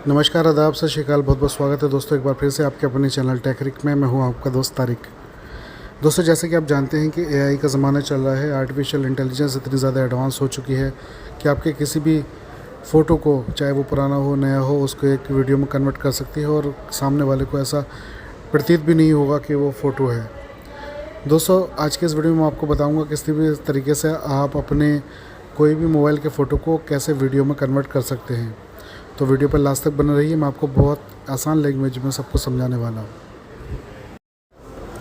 नमस्कार, आदाब, सत श्री अकाल। बहुत बहुत स्वागत है दोस्तों एक बार फिर से आपके अपने चैनल टेक्रिक में। मैं हूं आपका दोस्त तारिक। दोस्तों, जैसे कि आप जानते हैं कि एआई का ज़माना चल रहा है। आर्टिफिशियल इंटेलिजेंस इतनी ज़्यादा एडवांस हो चुकी है कि आपके किसी भी फ़ोटो को, चाहे वो पुराना हो नया हो, उसको एक वीडियो में कन्वर्ट कर सकती है और सामने वाले को ऐसा प्रतीत भी नहीं होगा कि वो फ़ोटो है। दोस्तों, आज के इस वीडियो में मैं आपको बताऊँगा किसी भी तरीके से आप अपने कोई भी मोबाइल के फ़ोटो को कैसे वीडियो में कन्वर्ट कर सकते हैं। तो वीडियो पर लास्ट तक बने रहिए। मैं आपको बहुत आसान लैंग्वेज में सबको समझाने वाला हूँ।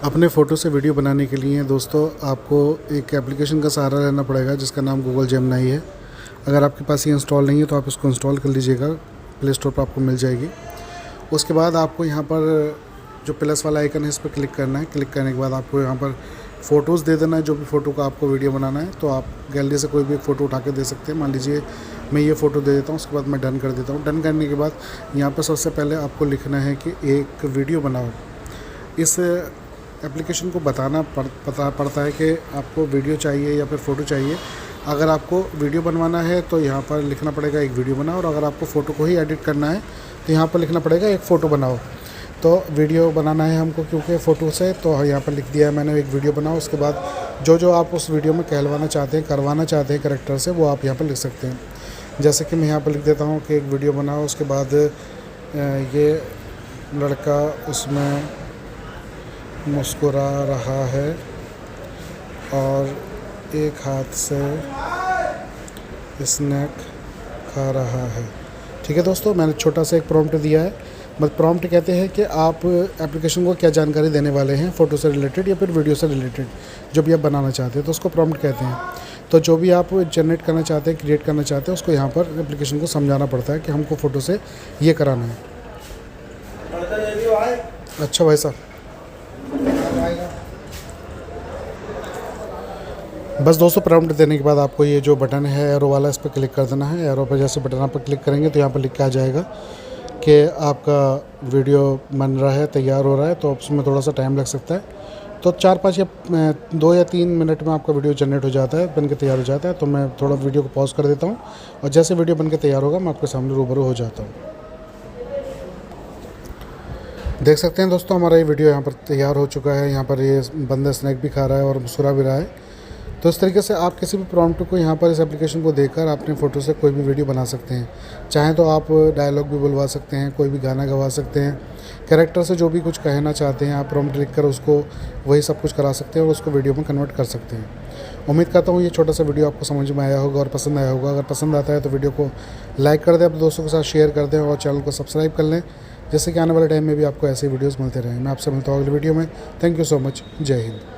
अपने फ़ोटो से वीडियो बनाने के लिए दोस्तों आपको एक एप्लीकेशन का सहारा लेना पड़ेगा जिसका नाम गूगल जेमिनी है। अगर आपके पास ये इंस्टॉल नहीं है तो आप इसको इंस्टॉल कर लीजिएगा, प्ले स्टोर पर आपको मिल जाएगी। उसके बाद आपको यहाँ पर जो प्लस वाला आइकन है इस पर क्लिक करना है। क्लिक करने के बाद आपको यहाँ पर फ़ोटोज़ दे देना है। जो भी फ़ोटो का आपको वीडियो बनाना है तो आप गैलरी से कोई भी एक फ़ोटो उठा के दे सकते हैं। मान लीजिए मैं ये फ़ोटो दे देता हूँ, उसके बाद मैं डन कर देता हूँ। डन करने के बाद यहाँ पर सबसे पहले आपको लिखना है कि एक वीडियो बनाओ। इस एप्लीकेशन को बताना पड़ता है कि आपको वीडियो चाहिए या फिर फ़ोटो चाहिए। अगर आपको वीडियो बनवाना है तो यहाँ पर लिखना पड़ेगा एक वीडियो बनाओ, और अगर आपको फ़ोटो को ही एडिट करना है तो यहाँ पर लिखना पड़ेगा एक फ़ोटो बनाओ। तो वीडियो बनाना है हमको क्योंकि फ़ोटो से, तो यहाँ पर लिख दिया है मैंने एक वीडियो बनाओ। उसके बाद जो आप उस वीडियो में कहलवाना चाहते हैं, करवाना चाहते हैं कैरेक्टर से, वो आप यहाँ पर लिख सकते हैं। जैसे कि मैं यहाँ पर लिख देता हूँ कि एक वीडियो बनाओ। उसके बाद ये लड़का उसमें मुस्कुरा रहा है और एक हाथ से स्नैक खा रहा है। ठीक है दोस्तों, मैंने छोटा सा एक प्रॉम्प्ट दिया है। प्रॉम्प्ट कहते हैं कि आप एप्लीकेशन को क्या जानकारी देने वाले हैं, फ़ोटो से रिलेटेड या फिर वीडियो से रिलेटेड, जो भी आप बनाना चाहते हैं तो उसको प्रॉम्प्ट कहते हैं। तो जो भी आप जनरेट करना चाहते हैं, क्रिएट करना चाहते हैं, उसको यहाँ पर एप्लीकेशन को समझाना पड़ता है कि हमको फ़ोटो से ये कराना है। अच्छा भाई साहब, बस दोस्तों, प्रॉम्प्ट देने के बाद आपको ये जो बटन है एरो वाला, इस पर क्लिक कर देना है। एरो पर जैसे बटन पर क्लिक करेंगे तो यहाँ पर लिख के आ जाएगा कि आपका वीडियो बन रहा है, तैयार हो रहा है। तो उसमें थोड़ा सा टाइम लग सकता है, तो 4-5 या 2 या 3 मिनट में आपका वीडियो जनरेट हो जाता है, बन के तैयार हो जाता है। तो मैं थोड़ा वीडियो को पॉज कर देता हूँ और जैसे वीडियो बन के तैयार होगा मैं आपके सामने रूबरू हो जाता हूँ। देख सकते हैं दोस्तों, हमारा ये वीडियो यहाँ पर तैयार हो चुका है। यहाँ पर ये बंदा स्नैक भी खा रहा है और मुस्कुरा भी रहा है। तो इस तरीके से आप किसी भी प्रॉम्प्ट को यहाँ पर इस एप्लीकेशन को देकर अपने फ़ोटो से कोई भी वीडियो बना सकते हैं। चाहें तो आप डायलॉग भी बुलवा सकते हैं, कोई भी गाना गवा सकते हैं, कैरेक्टर से जो भी कुछ कहना चाहते हैं आप प्रॉम्प्ट लिखकर उसको वही सब कुछ करा सकते हैं और उसको वीडियो में कन्वर्ट कर सकते हैं। उम्मीद करता हूँ ये छोटा सा वीडियो आपको समझ में आया होगा और पसंद आया होगा। अगर पसंद आता है तो वीडियो को लाइक कर दें, अपने दोस्तों के साथ शेयर कर दें और चैनल को सब्सक्राइब कर लें, जिससे कि आने वाले टाइम में भी आपको ऐसे वीडियोज़ मिलते रहें। मैं आपसे मिलता हूँ अगली वीडियो में। Thank you so much. जय हिंद।